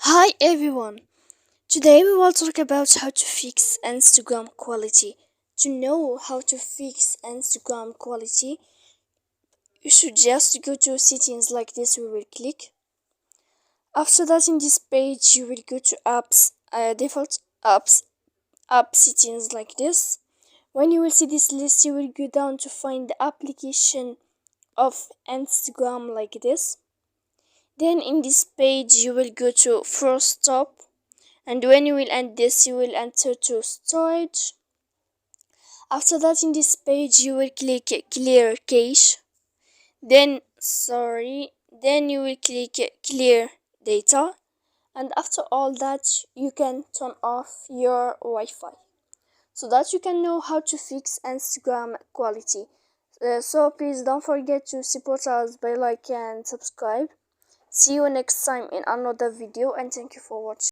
Hi everyone! Today we will talk about how to fix Instagram quality. To know how to fix Instagram quality, you should just go to settings like this. We will click. After that, in this page, you will go to apps, default apps, app settings like this. When you will see this list, you will go down to find the application of Instagram like this. Then in this page, you will go to first stop. And when you will end this, you will enter to storage. After that, in this page, you will click clear cache. Then you will click clear data. And after all that, you can turn off your Wi-Fi so that you can know how to fix Instagram quality. So please don't forget to support us by like and subscribe. See you next time in another video, and thank you for watching.